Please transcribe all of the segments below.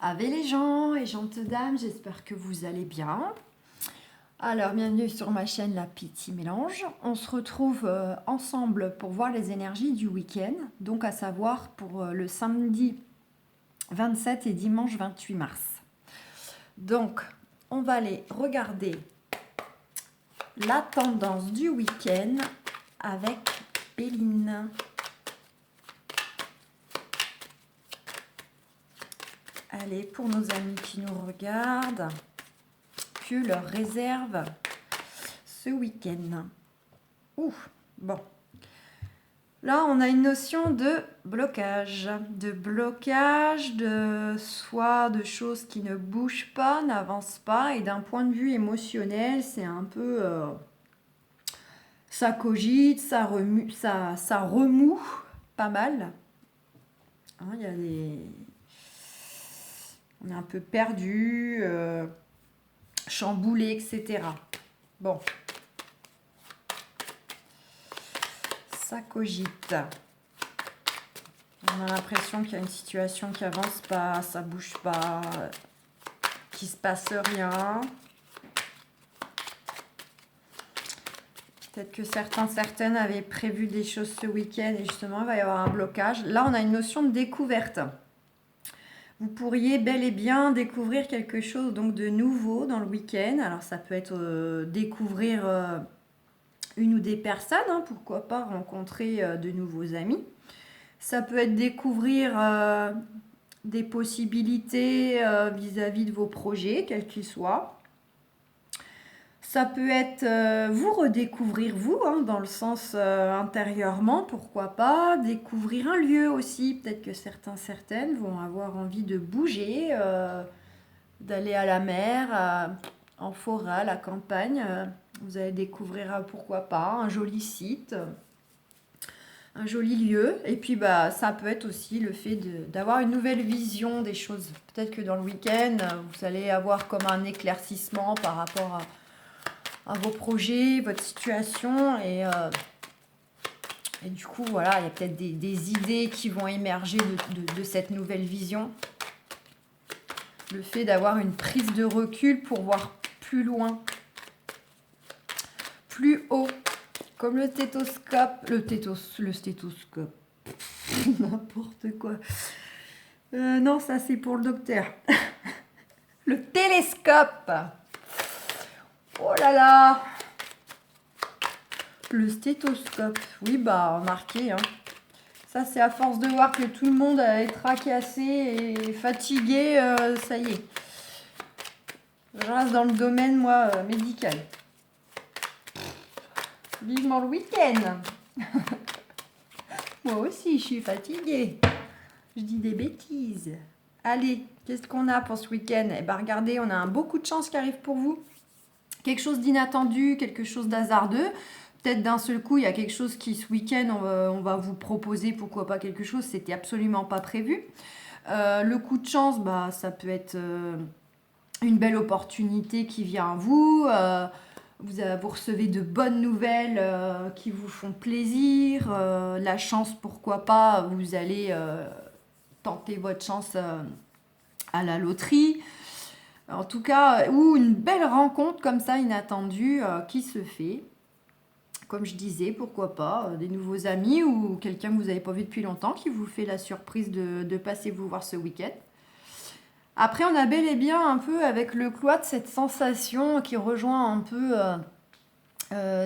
Ave les gens et gentes dames, j'espère que vous allez bien. Alors, bienvenue sur ma chaîne La Petit Mélange. On se retrouve ensemble pour voir les énergies du week-end, donc à savoir pour le samedi 27 et dimanche 28 mars. Donc, on va aller regarder la tendance du week-end avec Béline. Allez, pour nos amis qui nous regardent, que leur réserve ce week-end. Ouh, bon. Là, on a une notion de blocage, de soit de choses qui ne bougent pas, n'avancent pas, et d'un point de vue émotionnel, c'est un peu... ça cogite, ça remue pas mal. Hein, il y a des... On est un peu perdu, chamboulé, etc. Bon. Ça cogite. On a l'impression qu'il y a une situation qui avance pas, ça bouge pas, qu'il se passe rien. Peut-être que certaines avaient prévu des choses ce week-end et justement il va y avoir un blocage. Là, on a une notion de découverte. Vous pourriez bel et bien découvrir quelque chose donc de nouveau dans le week-end. Alors ça peut être découvrir une ou des personnes, hein, pourquoi pas rencontrer de nouveaux amis. Ça peut être découvrir des possibilités vis-à-vis de vos projets, quels qu'ils soient. Ça peut être vous redécouvrir vous, hein, dans le sens intérieurement, pourquoi pas. Découvrir un lieu aussi. Peut-être que certaines vont avoir envie de bouger, d'aller à la mer, en forêt, à la campagne. Vous allez découvrir, pourquoi pas, un joli site, un joli lieu. Et puis, ça peut être aussi le fait d'avoir une nouvelle vision des choses. Peut-être que dans le week-end, vous allez avoir comme un éclaircissement par rapport à vos projets, votre situation. Et du coup, voilà, il y a peut-être des idées qui vont émerger de cette nouvelle vision. Le fait d'avoir une prise de recul pour voir plus loin, plus haut, comme le stéthoscope, le stéthoscope, n'importe quoi. Non, ça c'est pour le docteur. Le télescope. Oh là là. Le stéthoscope. Oui, remarquez, hein. Ça, c'est à force de voir que tout le monde est tracassé et fatigué, ça y est. Je reste dans le domaine, moi, médical. Vivement le week-end. Moi aussi, je suis fatiguée. Je dis des bêtises. Allez, qu'est-ce qu'on a pour ce week-end? Eh bien, regardez, on a un beaucoup de chance qui arrive pour vous. Quelque chose d'inattendu, quelque chose d'hasardeux. Peut-être d'un seul coup, il y a quelque chose qui, ce week-end, on va vous proposer, pourquoi pas quelque chose, c'était absolument pas prévu. Le coup de chance, ça peut être une belle opportunité qui vient à vous. Vous recevez de bonnes nouvelles qui vous font plaisir. La chance, pourquoi pas, vous allez tenter votre chance à la loterie. En tout cas, ou une belle rencontre comme ça, inattendue, qui se fait. Comme je disais, pourquoi pas, des nouveaux amis ou quelqu'un que vous n'avez pas vu depuis longtemps qui vous fait la surprise de passer vous voir ce week-end. Après, on a bel et bien un peu avec le cloître cette sensation qui rejoint un peu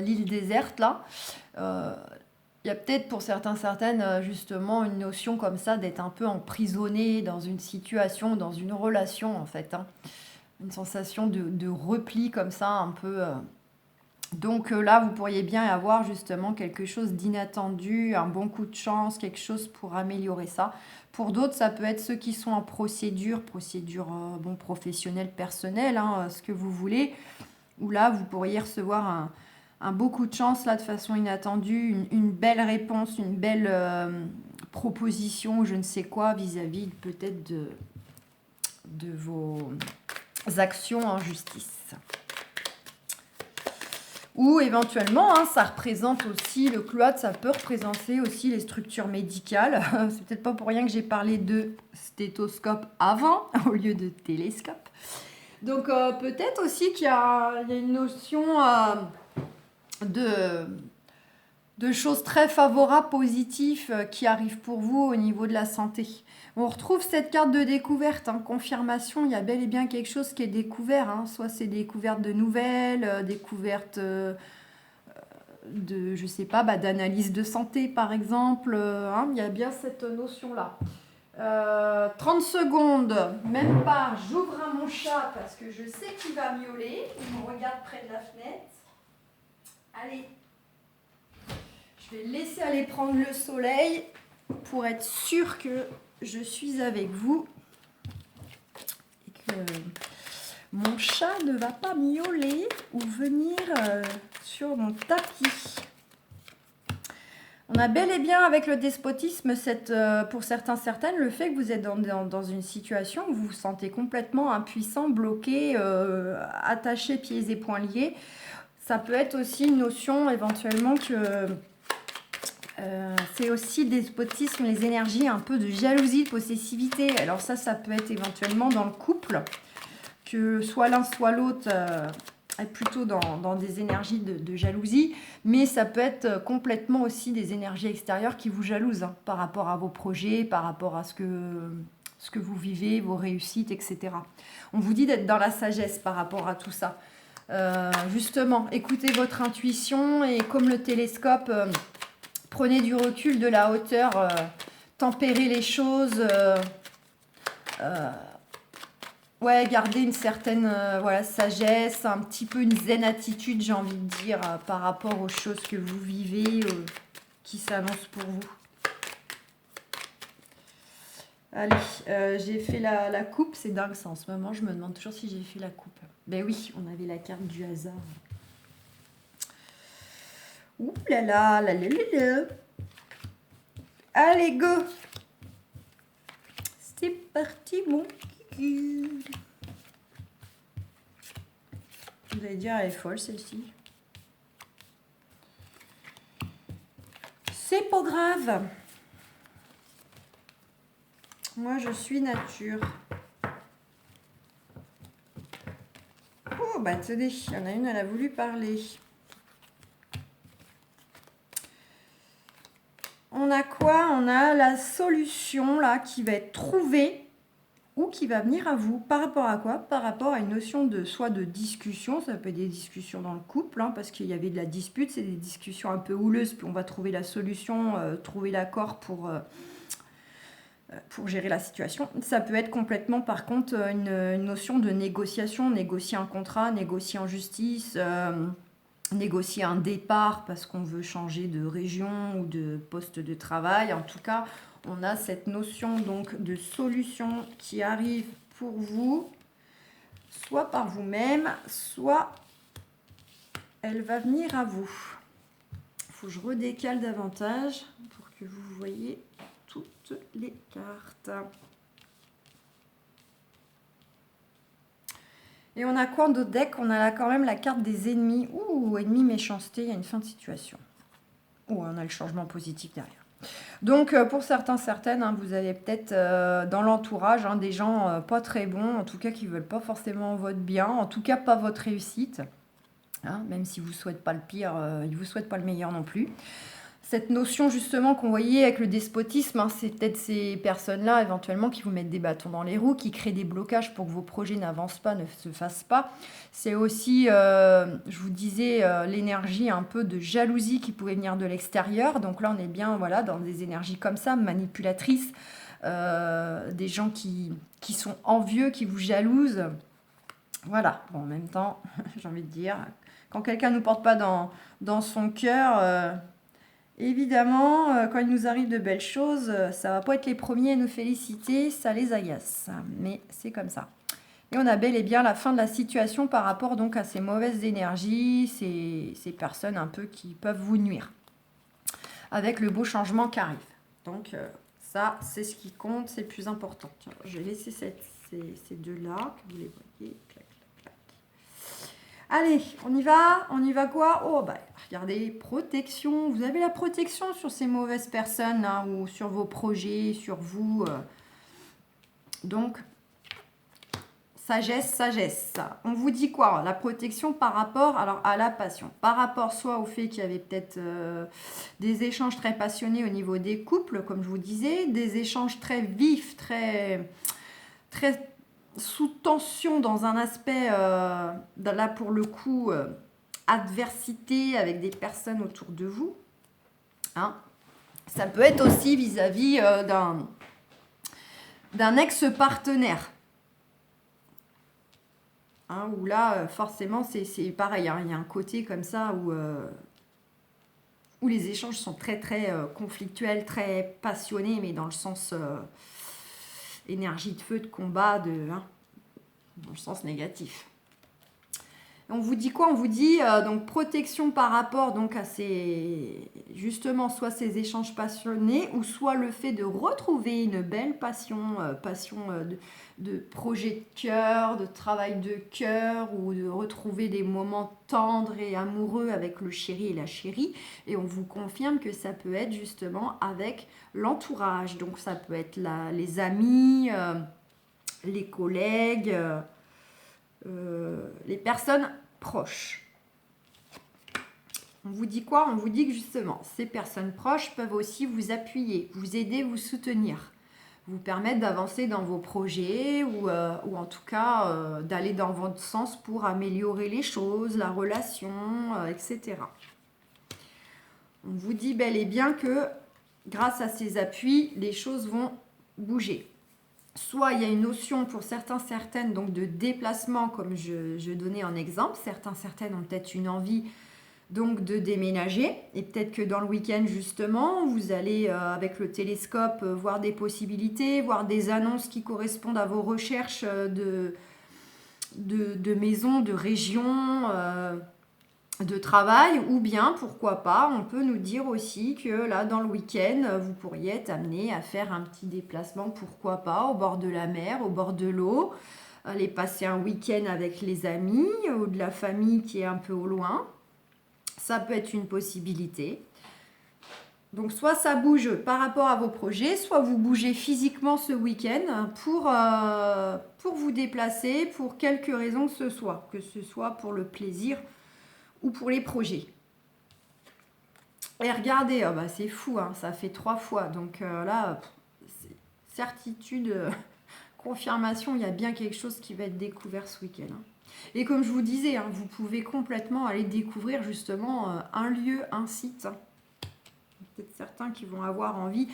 l'île déserte là. Il y a peut-être pour certaines justement une notion comme ça d'être un peu emprisonné dans une situation, dans une relation en fait. Hein. Une sensation de repli comme ça un peu... Donc là, vous pourriez bien avoir justement quelque chose d'inattendu, un bon coup de chance, quelque chose pour améliorer ça. Pour d'autres, ça peut être ceux qui sont en procédure professionnelle, personnelle, hein, ce que vous voulez. Où là, vous pourriez recevoir un beau coup de chance là de façon inattendue, une belle réponse, une belle proposition, je ne sais quoi, vis-à-vis peut-être de vos actions en justice. Ou éventuellement, hein, ça représente aussi, le cloître, ça peut représenter aussi les structures médicales. C'est peut-être pas pour rien que j'ai parlé de stéthoscope avant, au lieu de télescope. Donc peut-être aussi qu'il y a une notion de choses très favorables, positives qui arrivent pour vous au niveau de la santé. On retrouve cette carte de découverte, hein, confirmation, il y a bel et bien quelque chose qui est découvert, hein. Soit c'est découverte de nouvelles, découverte de, je sais pas, d'analyse de santé par exemple, hein, il y a bien cette notion-là. 30 secondes, même pas, j'ouvre à mon chat parce que je sais qu'il va miauler, il me regarde près de la fenêtre. Allez, je vais le laisser aller prendre le soleil pour être sûr que je suis avec vous et que mon chat ne va pas miauler ou venir sur mon tapis. On a bel et bien avec le despotisme, pour certaines, le fait que vous êtes dans une situation où vous vous sentez complètement impuissant, bloqué, attaché pieds et poings liés. Ça peut être aussi une notion éventuellement que c'est aussi despotisme, les énergies un peu de jalousie, de possessivité. Alors ça peut être éventuellement dans le couple, que soit l'un soit l'autre est plutôt dans des énergies de jalousie, mais ça peut être complètement aussi des énergies extérieures qui vous jalousent, hein, par rapport à vos projets, par rapport à ce que vous vivez, vos réussites, etc. On vous dit d'être dans la sagesse par rapport à tout ça. Justement, écoutez votre intuition et comme le télescope, prenez du recul, de la hauteur, tempérez les choses, ouais, gardez une certaine sagesse, un petit peu une zen attitude, j'ai envie de dire, par rapport aux choses que vous vivez, qui s'annoncent pour vous. Allez, j'ai fait la coupe, c'est dingue ça en ce moment, je me demande toujours si j'ai fait la coupe. Ben oui, on avait la carte du hasard. Ouh là là, là là là là. Allez, go! C'est parti, mon cul. Vous allez dire, elle est folle celle-ci. C'est pas grave. Moi, je suis nature. Oh, bah tenez, il y en a une, elle a voulu parler. On a quoi? On a la solution là qui va être trouvée ou qui va venir à vous. Par rapport à quoi? Par rapport à une notion de soit de discussion, ça peut être des discussions dans le couple, hein, parce qu'il y avait de la dispute, c'est des discussions un peu houleuses, puis on va trouver la solution, trouver l'accord pour gérer la situation. Ça peut être complètement, par contre, une notion de négociation, négocier un contrat, négocier en justice, négocier un départ parce qu'on veut changer de région ou de poste de travail. En tout cas, on a cette notion donc de solution qui arrive pour vous, soit par vous-même, soit elle va venir à vous. Il faut que je redécale davantage pour que vous voyez toutes les cartes. Et on a quoi d'autre deck? On a là quand même la carte des ennemis. Ouh, ennemis, méchanceté, il y a une fin de situation. Ouh, on a le changement positif derrière. Donc, pour certaines, hein, vous avez peut-être dans l'entourage des gens pas très bons, en tout cas qui ne veulent pas forcément votre bien, en tout cas pas votre réussite. Hein, même s'ils ne vous souhaitent pas le pire, ils ne vous souhaitent pas le meilleur non plus. Cette notion justement qu'on voyait avec le despotisme, hein, c'est peut-être ces personnes-là éventuellement qui vous mettent des bâtons dans les roues, qui créent des blocages pour que vos projets n'avancent pas, ne se fassent pas. C'est aussi, je vous disais, l'énergie un peu de jalousie qui pouvait venir de l'extérieur. Donc là, on est bien dans des énergies comme ça, manipulatrices, des gens qui sont envieux, qui vous jalousent. Voilà, bon, en même temps, j'ai envie de dire, quand quelqu'un ne nous porte pas dans son cœur... évidemment, quand il nous arrive de belles choses, ça va pas être les premiers à nous féliciter, ça les agace. Mais c'est comme ça. Et on a bel et bien la fin de la situation par rapport donc à ces mauvaises énergies, ces personnes un peu qui peuvent vous nuire. Avec le beau changement qui arrive. Donc ça, c'est ce qui compte, c'est le plus important. Tiens, je vais laisser ces deux-là, que vous les voyez. Clac, clac, clac. Allez, on y va quoi? Oh, bah, regardez, protection. Vous avez la protection sur ces mauvaises personnes, là, ou sur vos projets, sur vous. Donc, sagesse, sagesse. On vous dit quoi? La protection par rapport alors, à la passion. Par rapport soit au fait qu'il y avait peut-être des échanges très passionnés au niveau des couples, comme je vous disais, des échanges très vifs, très, très sous tension dans un aspect, là pour le coup, adversité avec des personnes autour de vous. Hein. Ça peut être aussi vis-à-vis d'un ex-partenaire. Hein, où là, forcément, c'est pareil. Hein, il y a un côté comme ça où les échanges sont très, très conflictuels, très passionnés, mais dans le sens énergie de feu, de combat, dans le sens négatif. On vous dit quoi? On vous dit donc protection par rapport donc à ces justement soit ces échanges passionnés ou soit le fait de retrouver une belle passion, de projet de cœur, de travail de cœur ou de retrouver des moments tendres et amoureux avec le chéri et la chérie. Et on vous confirme que ça peut être justement avec l'entourage. Donc ça peut être les amis, les collègues. Les personnes proches. On vous dit quoi? On vous dit que justement, ces personnes proches peuvent aussi vous appuyer, vous aider, vous soutenir, vous permettre d'avancer dans vos projets ou en tout cas d'aller dans votre sens pour améliorer les choses, la relation, etc. On vous dit bel et bien que grâce à ces appuis, les choses vont bouger. Soit il y a une notion pour certaines donc de déplacement comme je donnais en exemple. Certaines ont peut-être une envie donc de déménager et peut-être que dans le week-end justement vous allez avec le télescope voir des possibilités, voir des annonces qui correspondent à vos recherches de maisons, de régions, de travail, ou bien pourquoi pas, on peut nous dire aussi que là dans le week-end vous pourriez être amené à faire un petit déplacement, pourquoi pas, au bord de la mer, au bord de l'eau, aller passer un week-end avec les amis ou de la famille qui est un peu au loin. Ça peut être une possibilité. Donc soit ça bouge par rapport à vos projets, soit vous bougez physiquement ce week-end pour vous déplacer pour quelque raison que ce soit pour le plaisir ou pour les projets. Et regardez, oh bah c'est fou, hein, ça fait 3 fois. Donc là, certitude, confirmation, il y a bien quelque chose qui va être découvert ce week-end. Hein. Et comme je vous disais, hein, vous pouvez complètement aller découvrir justement un lieu, un site. Hein. Peut-être certains qui vont avoir envie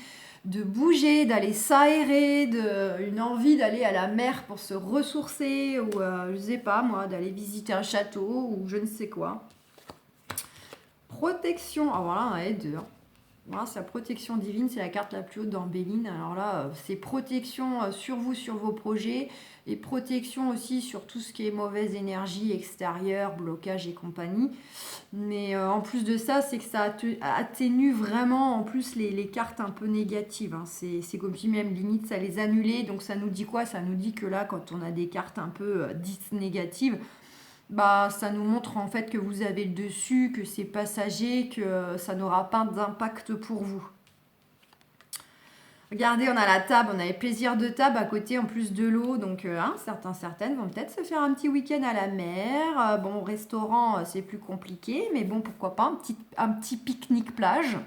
de bouger, d'aller s'aérer, une envie d'aller à la mer pour se ressourcer, ou je sais pas moi, d'aller visiter un château, ou je ne sais quoi. Protection, alors là on a les deux. Hein. Voilà, c'est la protection divine, c'est la carte la plus haute dans Béline. Alors là, c'est protection sur vous, sur vos projets, et protection aussi sur tout ce qui est mauvaise énergie extérieure, blocage et compagnie. Mais en plus de ça, c'est que ça atténue vraiment en plus les cartes un peu négatives. Hein. C'est comme si même limite ça les annulait. Donc ça nous dit quoi? Ça nous dit que là, quand on a des cartes un peu dites négatives, bah, ça nous montre en fait que vous avez le dessus, que c'est passager, que ça n'aura pas d'impact pour vous. Regardez, on a la table, on a les plaisirs de table à côté en plus de l'eau. Donc, certaines vont peut-être se faire un petit week-end à la mer. Bon, au restaurant, c'est plus compliqué, mais bon, pourquoi pas un petit pique-nique plage.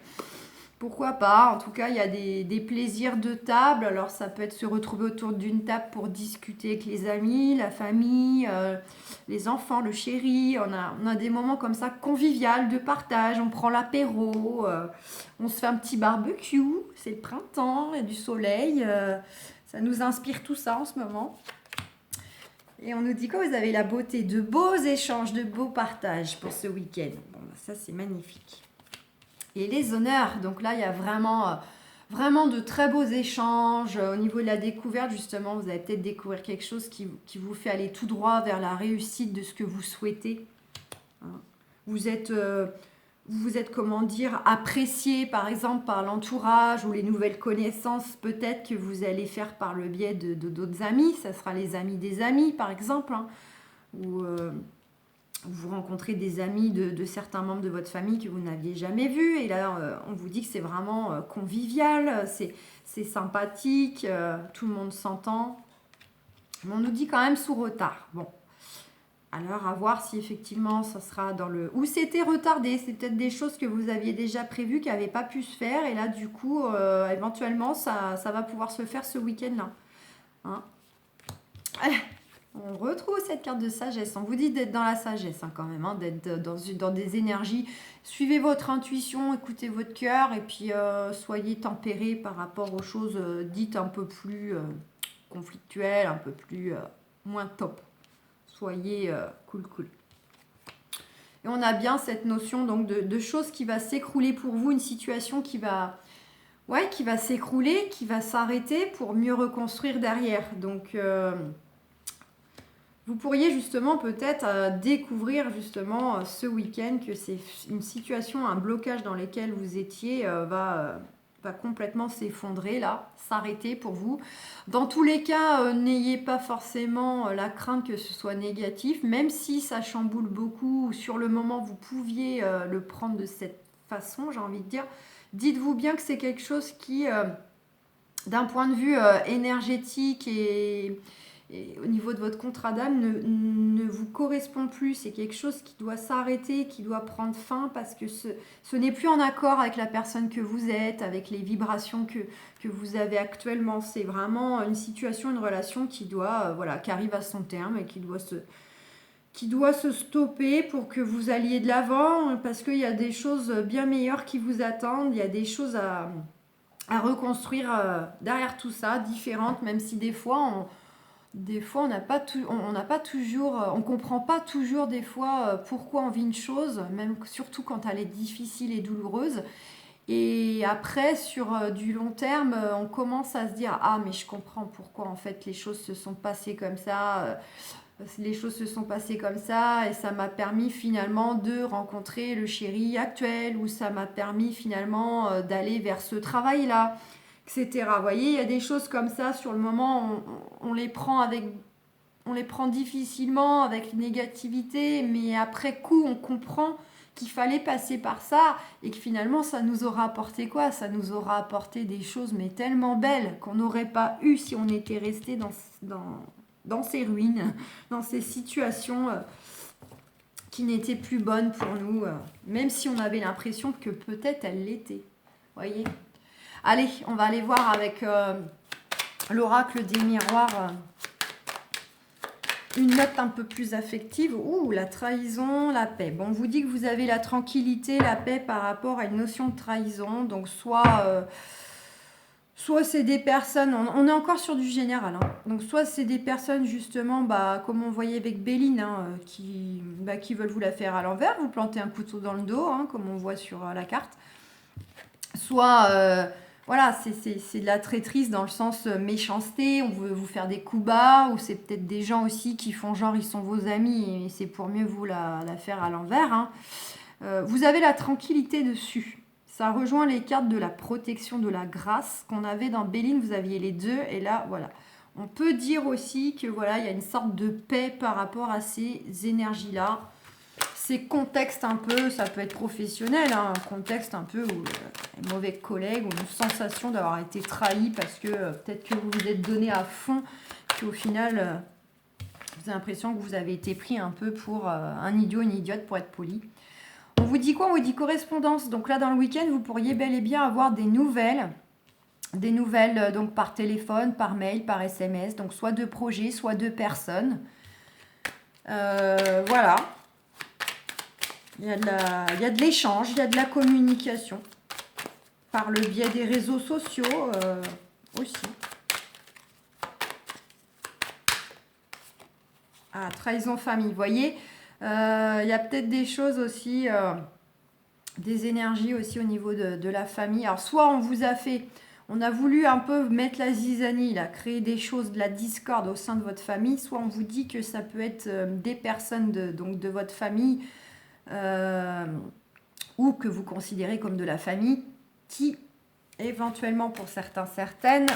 Pourquoi pas? En tout cas, il y a des plaisirs de table. Alors, ça peut être se retrouver autour d'une table pour discuter avec les amis, la famille, les enfants, le chéri. On a des moments comme ça convivial, de partage. On prend l'apéro, on se fait un petit barbecue. C'est le printemps, il y a du soleil. Ça nous inspire tout ça en ce moment. Et on nous dit que vous avez la beauté de beaux échanges, de beaux partages pour ce week-end. Bon, ça, c'est magnifique. Et les honneurs, donc là, il y a vraiment de très beaux échanges. Au niveau de la découverte, justement, vous allez peut-être découvrir quelque chose qui vous fait aller tout droit vers la réussite de ce que vous souhaitez. Vous êtes, comment dire, apprécié, par exemple, par l'entourage ou les nouvelles connaissances, peut-être que vous allez faire par le biais de d'autres amis. Ça sera les amis des amis, par exemple. Hein, ou vous rencontrez des amis de certains membres de votre famille que vous n'aviez jamais vus. Et là, on vous dit que c'est vraiment convivial, c'est sympathique, tout le monde s'entend. Mais on nous dit quand même sous retard. Bon, alors à voir si effectivement ça sera dans le... Ou c'était retardé, c'est peut-être des choses que vous aviez déjà prévues qui n'avaient pas pu se faire. Et là, du coup, éventuellement, ça va pouvoir se faire ce week-end-là. Hein. On retrouve cette carte de sagesse. On vous dit d'être dans la sagesse hein, quand même, hein, d'être dans des énergies. Suivez votre intuition, écoutez votre cœur et puis soyez tempéré par rapport aux choses dites un peu plus conflictuelles, un peu plus moins top. Soyez cool. Et on a bien cette notion donc de choses qui va s'écrouler pour vous, une situation qui va s'écrouler, qui va s'arrêter pour mieux reconstruire derrière. Donc vous pourriez justement peut-être découvrir justement ce week-end que c'est une situation, un blocage dans lequel vous étiez va complètement s'effondrer là, s'arrêter pour vous. Dans tous les cas, n'ayez pas forcément la crainte que ce soit négatif, même si ça chamboule beaucoup, sur le moment vous pouviez le prendre de cette façon, j'ai envie de dire. Dites-vous bien que c'est quelque chose qui, d'un point de vue énergétique et au niveau de votre contrat d'âme ne vous correspond plus. C'est quelque chose qui doit s'arrêter, qui doit prendre fin parce que ce n'est plus en accord avec la personne que vous êtes, avec les vibrations que vous avez actuellement. C'est vraiment une situation, une relation qui doit, qui arrive à son terme et qui doit se stopper pour que vous alliez de l'avant parce qu'il y a des choses bien meilleures qui vous attendent, il y a des choses à reconstruire derrière tout ça, différentes, même si des fois on n'a pas toujours, on comprend pas toujours des fois pourquoi on vit une chose, même surtout quand elle est difficile et douloureuse. Et après, sur du long terme, on commence à se dire ah mais je comprends pourquoi en fait les choses se sont passées comme ça. Les choses se sont passées comme ça et ça m'a permis finalement de rencontrer le chéri actuel ou ça m'a permis finalement d'aller vers ce travail-là, etc. Vous voyez, il y a des choses comme ça, sur le moment, on les prend difficilement, avec négativité, mais après coup, on comprend qu'il fallait passer par ça et que finalement, ça nous aura apporté quoi? Ça nous aura apporté des choses, mais tellement belles qu'on n'aurait pas eu si on était resté dans ces ruines, dans ces situations qui n'étaient plus bonnes pour nous, même si on avait l'impression que peut-être elles l'étaient. Voyez ? Allez, on va aller voir avec l'oracle des miroirs une note un peu plus affective. Ouh, la trahison, la paix. Bon, on vous dit que vous avez la tranquillité, la paix par rapport à une notion de trahison. Donc, soit c'est des personnes, on est encore sur du général, hein. Donc soit c'est des personnes justement, comme on voyait avec Béline, hein, qui veulent vous la faire à l'envers, vous plantez un couteau dans le dos, hein, comme on voit sur la carte. Soit, c'est de la traîtrise dans le sens méchanceté, on veut vous faire des coups bas, ou c'est peut-être des gens aussi qui font genre ils sont vos amis et c'est pour mieux vous la faire à l'envers, hein. Vous avez la tranquillité dessus. Ça rejoint les cartes de la protection, de la grâce qu'on avait dans Béline, vous aviez les deux, et là, voilà. On peut dire aussi que voilà, il y a une sorte de paix par rapport à ces énergies-là. Ces contextes un peu, ça peut être professionnel, hein, un contexte un peu où un mauvais collègue, ou une sensation d'avoir été trahi parce que peut-être que vous vous êtes donné à fond, qu'au final, vous avez l'impression que vous avez été pris un peu pour un idiot, une idiote, pour être poli. On vous dit quoi? On vous dit correspondance. Donc là, dans le week-end, vous pourriez bel et bien avoir des nouvelles donc par téléphone, par mail, par SMS. Donc soit de projets, soit de personnes. Voilà. Il y a de l'échange, il y a de la communication. Par le biais des réseaux sociaux aussi. Ah, trahison famille, vous voyez. Il y a peut-être des choses aussi, des énergies aussi au niveau de la famille. Alors, soit on a voulu un peu mettre la zizanie, là, créer des choses, de la discorde au sein de votre famille, soit on vous dit que ça peut être des personnes de votre famille ou que vous considérez comme de la famille qui, éventuellement pour certaines,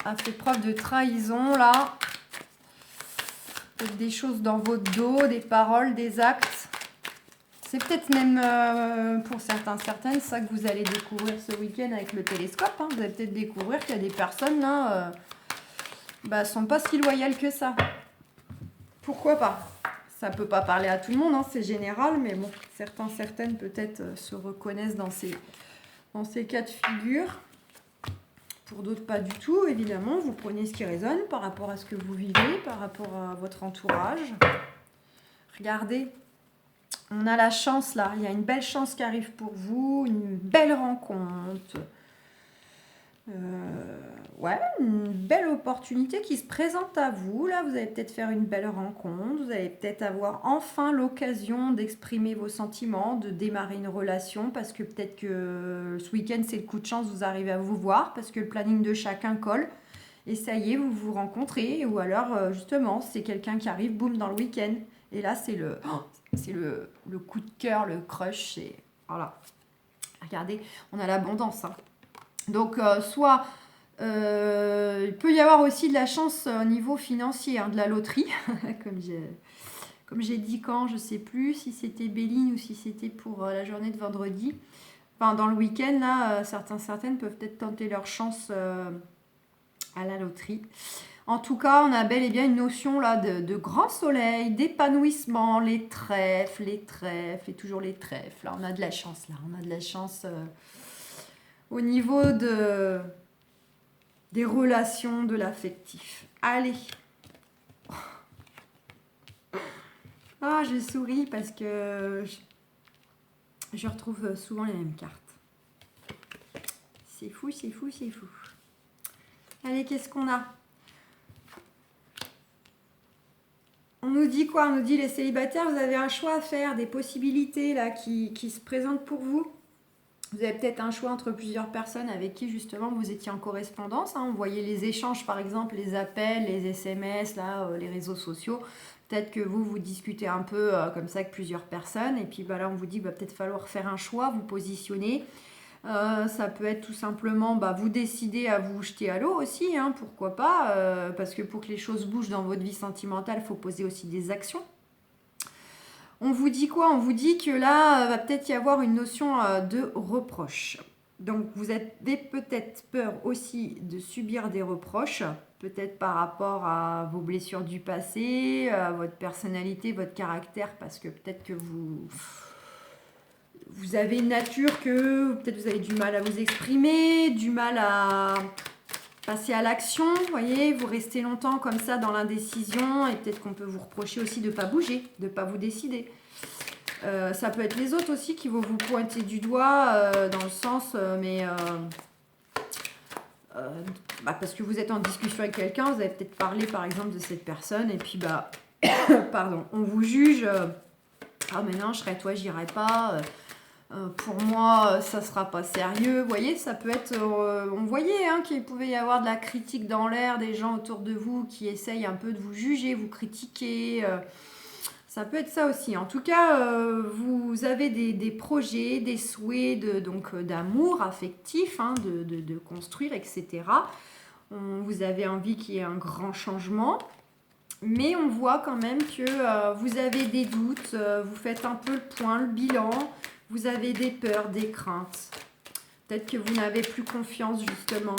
a fait preuve de trahison, là. Peut-être des choses dans votre dos, des paroles, des actes. C'est peut-être même pour certaines ça que vous allez découvrir ce week-end avec le télescope. Hein. Vous allez peut-être découvrir qu'il y a des personnes là, sont pas si loyales que ça. Pourquoi pas? Ça peut pas parler à tout le monde, hein, c'est général, mais bon, certaines peut-être se reconnaissent dans ces cas de figure. Pour d'autres, pas du tout, évidemment. Vous prenez ce qui résonne par rapport à ce que vous vivez, par rapport à votre entourage. Regardez, on a la chance là. Il y a une belle chance qui arrive pour vous, une belle rencontre. Ouais, une belle opportunité qui se présente à vous. Là, vous allez peut-être faire une belle rencontre. Vous allez peut-être avoir enfin l'occasion d'exprimer vos sentiments, de démarrer une relation parce que peut-être que ce week-end, c'est le coup de chance, vous arrivez à vous voir parce que le planning de chacun colle. Et ça y est, vous vous rencontrez. Ou alors, justement, c'est quelqu'un qui arrive, boum, dans le week-end. Et là, c'est le coup de cœur, le crush. Voilà. Regardez, on a l'abondance, hein. Donc, soit il peut y avoir aussi de la chance au niveau financier, hein, de la loterie, comme j'ai dit quand, je ne sais plus si c'était Béline ou si c'était pour la journée de vendredi. Enfin, dans le week-end, là, certaines peuvent peut-être tenter leur chance à la loterie. En tout cas, on a bel et bien une notion là de grand soleil, d'épanouissement, les trèfles, et toujours les trèfles. Là, on a de la chance, là. On a de la chance au niveau des relations, de l'affectif. Allez. Ah, je souris parce que je retrouve souvent les mêmes cartes. C'est fou, c'est fou, c'est fou. Allez, qu'est-ce qu'on a? On nous dit quoi? On nous dit les célibataires, vous avez un choix à faire, des possibilités là qui se présentent pour vous. Vous avez peut-être un choix entre plusieurs personnes avec qui justement vous étiez en correspondance. Hein. On voyait les échanges par exemple, les appels, les SMS, là, les réseaux sociaux. Peut-être que vous discutez un peu comme ça avec plusieurs personnes. Et puis là on vous dit qu'il va peut-être falloir faire un choix, vous positionner. Ça peut être tout simplement vous décider à vous jeter à l'eau aussi, hein, pourquoi pas, parce que pour que les choses bougent dans votre vie sentimentale, il faut poser aussi des actions. On vous dit quoi? On vous dit que là, va peut-être y avoir une notion de reproche. Donc, vous avez peut-être peur aussi de subir des reproches, peut-être par rapport à vos blessures du passé, à votre personnalité, votre caractère, parce que peut-être que vous avez une nature que peut-être vous avez du mal à vous exprimer, du mal à passer à l'action, vous voyez, vous restez longtemps comme ça dans l'indécision et peut-être qu'on peut vous reprocher aussi de ne pas bouger, de ne pas vous décider. Ça peut être les autres aussi qui vont vous pointer du doigt dans le sens, parce que vous êtes en discussion avec quelqu'un, vous avez peut-être parlé par exemple de cette personne et puis pardon, on vous juge, ah mais non, je serais toi, j'irai pas. Pour moi, ça sera pas sérieux. Vous voyez, ça peut être... on voyait qu'il pouvait y avoir de la critique dans l'air, des gens autour de vous qui essayent un peu de vous juger, vous critiquer. Ça peut être ça aussi. En tout cas, vous avez des projets, des souhaits d'amour affectif, hein, de construire, etc. Vous avez envie qu'il y ait un grand changement. Mais on voit quand même que vous avez des doutes, vous faites un peu le point, le bilan. Vous avez des peurs, des craintes. Peut-être que vous n'avez plus confiance, justement.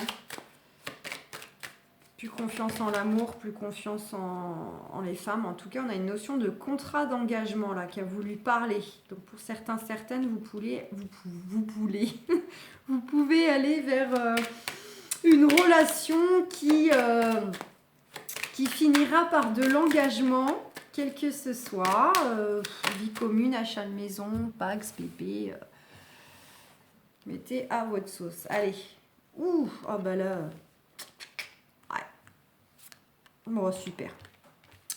Plus confiance en l'amour, plus confiance en les femmes. En tout cas, on a une notion de contrat d'engagement là qui a voulu parler. Donc, pour certaines, vous pouvez aller vers une relation qui finira par de l'engagement. Quel que ce soit, vie commune, achat de maison, Pax, PP, mettez à votre sauce. Allez. Ouh, oh là. Ouais. Bon, super.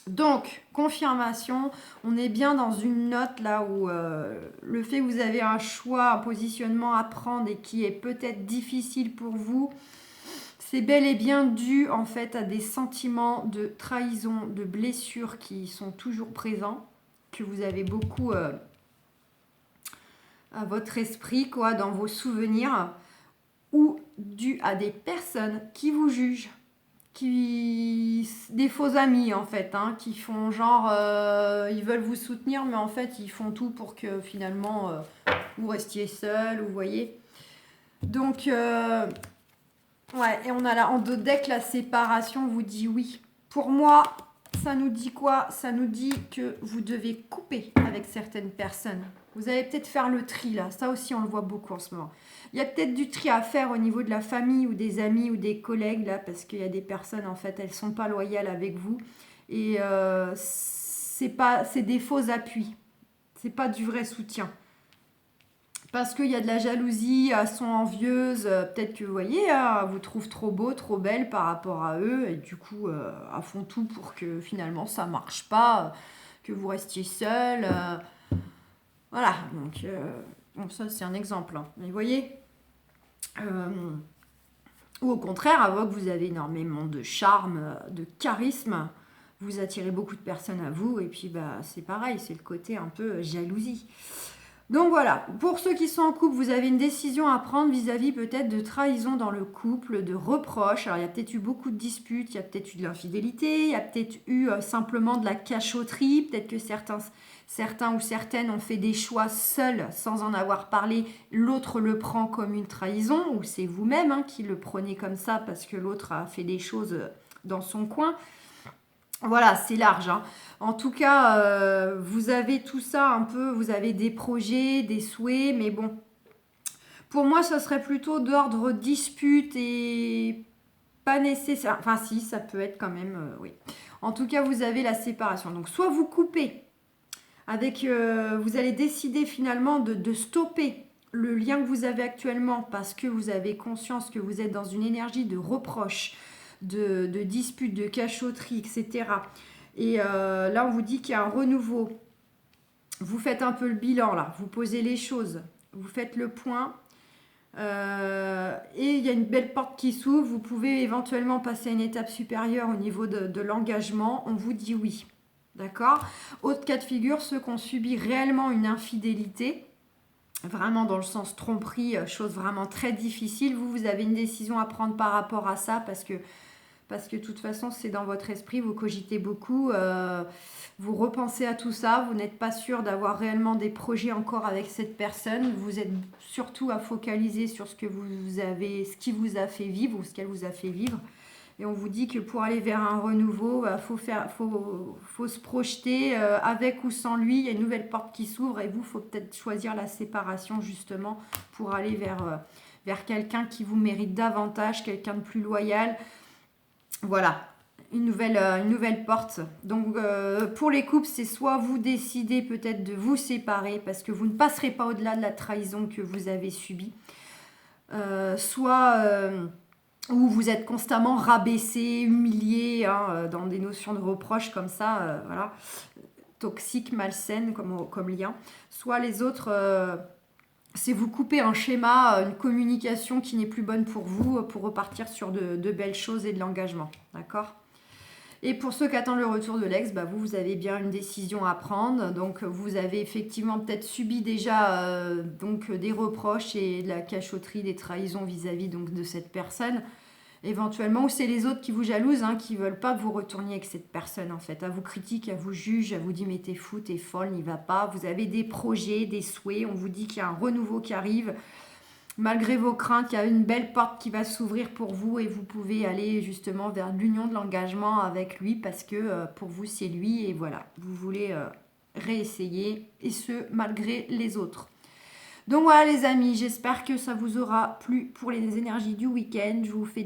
Donc, confirmation, on est bien dans une note là où le fait que vous avez un choix, un positionnement à prendre et qui est peut-être difficile pour vous, c'est bel et bien dû en fait à des sentiments de trahison, de blessures qui sont toujours présents, que vous avez beaucoup à votre esprit, quoi, dans vos souvenirs, ou dû à des personnes qui vous jugent, qui des faux amis en fait, hein, qui font genre, ils veulent vous soutenir, mais en fait ils font tout pour que finalement vous restiez seul, vous voyez. Donc, ouais, et on a là en deux decks, la séparation vous dit oui. Pour moi, ça nous dit quoi? Ça nous dit que vous devez couper avec certaines personnes. Vous allez peut-être faire le tri là. Ça aussi, on le voit beaucoup en ce moment. Il y a peut-être du tri à faire au niveau de la famille ou des amis ou des collègues là, parce qu'il y a des personnes en fait, elles sont pas loyales avec vous et c'est des faux appuis. C'est pas du vrai soutien. Parce qu'il y a de la jalousie, elles sont envieuses, peut-être que vous voyez, elles vous trouvent trop beau, trop belle par rapport à eux, et du coup, elles font tout pour que finalement ça marche pas, que vous restiez seul. Voilà, donc bon, ça c'est un exemple. Hein. Mais vous voyez, ou au contraire, à voit que vous avez énormément de charme, de charisme, vous attirez beaucoup de personnes à vous, et puis bah c'est pareil, c'est le côté un peu jalousie. Donc voilà, pour ceux qui sont en couple, vous avez une décision à prendre vis-à-vis peut-être de trahison dans le couple, de reproches. Alors il y a peut-être eu beaucoup de disputes, il y a peut-être eu de l'infidélité, il y a peut-être eu simplement de la cachotterie, peut-être que certains ou certaines ont fait des choix seuls sans en avoir parlé, l'autre le prend comme une trahison, ou c'est vous-même hein, qui le prenez comme ça parce que l'autre a fait des choses dans son coin. Voilà, c'est large. Hein. En tout cas, vous avez tout ça un peu, vous avez des projets, des souhaits, mais bon, pour moi, ça serait plutôt d'ordre dispute et pas nécessaire. Enfin, si, ça peut être quand même, oui. En tout cas, vous avez la séparation. Donc, soit vous coupez avec, vous allez décider finalement de stopper le lien que vous avez actuellement parce que vous avez conscience que vous êtes dans une énergie de reproche, de disputes, de cachotterie, etc. Et là, on vous dit qu'il y a un renouveau. Vous faites un peu le bilan, là. Vous posez les choses. Vous faites le point. Et il y a une belle porte qui s'ouvre. Vous pouvez éventuellement passer à une étape supérieure au niveau de l'engagement. On vous dit oui. D'accord? Autre cas de figure, ceux qui ont subi réellement une infidélité. Vraiment dans le sens tromperie, chose vraiment très difficile. Vous avez une décision à prendre par rapport à ça parce que de toute façon, c'est dans votre esprit, vous cogitez beaucoup, vous repensez à tout ça, vous n'êtes pas sûr d'avoir réellement des projets encore avec cette personne, vous êtes surtout à focaliser sur ce qui vous a fait vivre ou ce qu'elle vous a fait vivre. Et on vous dit que pour aller vers un renouveau, faut se projeter avec ou sans lui. Il y a une nouvelle porte qui s'ouvre et vous, il faut peut-être choisir la séparation justement pour aller vers quelqu'un qui vous mérite davantage, quelqu'un de plus loyal. Voilà, une nouvelle porte. Donc pour les couples, c'est soit vous décidez peut-être de vous séparer parce que vous ne passerez pas au-delà de la trahison que vous avez subie, soit où vous êtes constamment rabaissé, humilié, hein, dans des notions de reproche comme ça, voilà, toxique, malsaine comme lien. Soit les autres... c'est vous couper un schéma, une communication qui n'est plus bonne pour vous, pour repartir sur de belles choses et de l'engagement. D'accord ? Et pour ceux qui attendent le retour de l'ex, bah vous avez bien une décision à prendre. Donc vous avez effectivement peut-être subi déjà donc des reproches et de la cachotterie, des trahisons vis-à-vis donc de cette personne. Éventuellement, ou c'est les autres qui vous jalousent, hein, qui veulent pas que vous retourniez avec cette personne en fait. Elle vous critique, elle vous juge, elle vous dit mais t'es fou, t'es folle, n'y va pas. Vous avez des projets, des souhaits, on vous dit qu'il y a un renouveau qui arrive. Malgré vos craintes, il y a une belle porte qui va s'ouvrir pour vous et vous pouvez aller justement vers l'union de l'engagement avec lui parce que pour vous c'est lui et voilà, vous voulez réessayer et ce malgré les autres. Donc voilà les amis, j'espère que ça vous aura plu pour les énergies du week-end. Je vous fais